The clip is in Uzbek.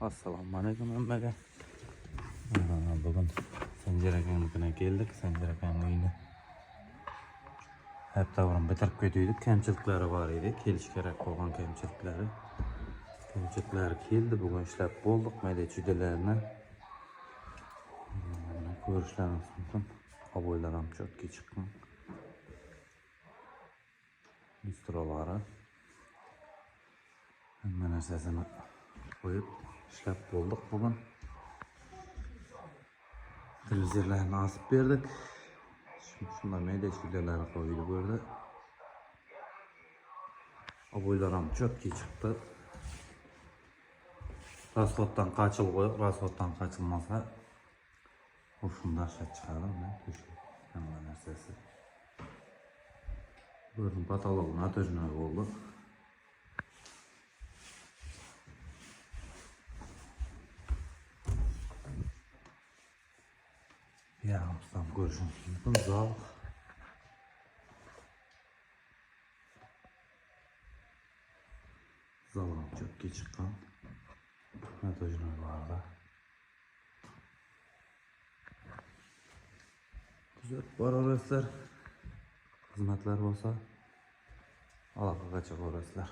Assalomu alaykum hammaga. Bugun Sanjar akanikine keldik. Sanjar akaning uyini hep davran bitirib ketdik. Kamchiliklari bor edi. Kelish kerak bo'lgan kamchiliklari. Kamchiliklar keldi. Bugun ishlab bo'ldik. Mayda judalarni ko'rishlaringiz mumkin. Aboylar ham chotga chiqqan. Listrolari hamma narsasini qo'yib ishlab bo'ldik bugun. Televizorlarni asib berdik. Shunday mayda videolar qo'yildi bu yerda. Aboylar ham chotga chiqdi. Rasxoddan qachil qo'yib, rasxoddan qachilmasa shunday dahshat chiqadi. Hamma narsasi. Bu yerning patologini atojnoy bo'ldi. Yanımızdan görüşünüz mümkün. Zal. Zalım çok geç çıkan. Metajinoylarda. Güzel var orasılar. Hizmetler olsa alakaga çık orasılar.